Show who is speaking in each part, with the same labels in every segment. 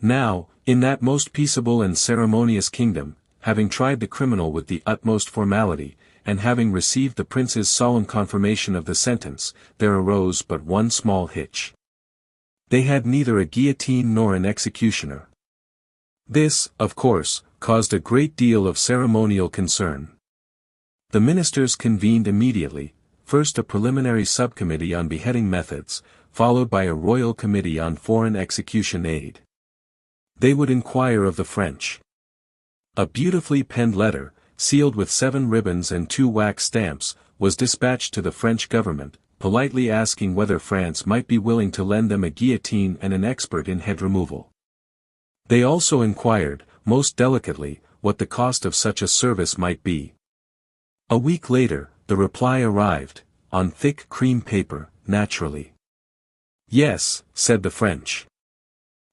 Speaker 1: Now, in that most peaceable and ceremonious kingdom, having tried the criminal with the utmost formality, and having received the prince's solemn confirmation of the sentence, there arose but one small hitch. They had neither a guillotine nor an executioner. This, of course, caused a great deal of ceremonial concern. The ministers convened immediately, first a preliminary subcommittee on beheading methods, followed by a royal committee on foreign execution aid. They would inquire of the French. A beautifully penned letter, sealed with 7 ribbons and 2 wax stamps, was dispatched to the French government, politely asking whether France might be willing to lend them a guillotine and an expert in head removal. They also inquired, most delicately, what the cost of such a service might be. A week later, the reply arrived, on thick cream paper, naturally. Yes, said the French.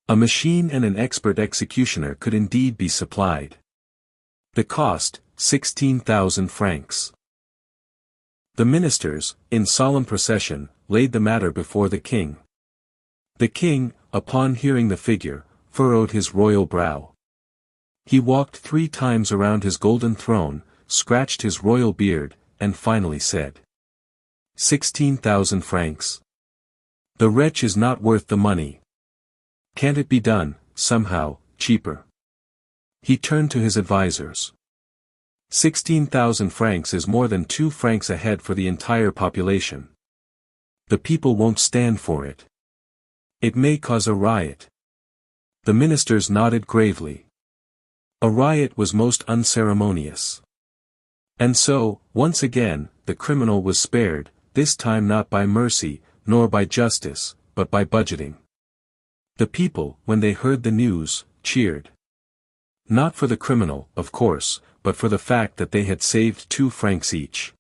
Speaker 1: A machine and an expert executioner could indeed be supplied. The cost, 16,000 francs. The ministers, in solemn procession, laid the matter before the king. The king, upon hearing the figure, furrowed his royal brow. He walked 3 times around his golden throne, scratched his royal beard, and finally said, 16,000 francs. The wretch is not worth the money. Can't it be done, somehow, cheaper? He turned to his advisers. 16,000 francs is more than 2 francs a head for the entire population. The people won't stand for it. It may cause a riot. The ministers nodded gravely. A riot was most unceremonious. And so, once again, the criminal was spared, this time not by mercy, nor by justice, but by budgeting. The people, when they heard the news, cheered. Not for the criminal, of course, but for the fact that they had saved 2 francs each.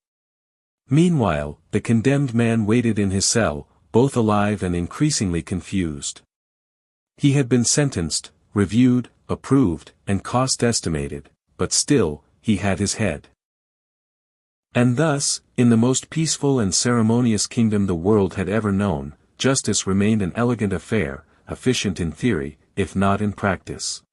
Speaker 1: Meanwhile, the condemned man waited in his cell, both alive and increasingly confused. He had been sentenced, reviewed, approved, and cost estimated, but still, he had his head. And thus, in the most peaceful and ceremonious kingdom the world had ever known, justice remained an elegant affair, efficient in theory, if not in practice.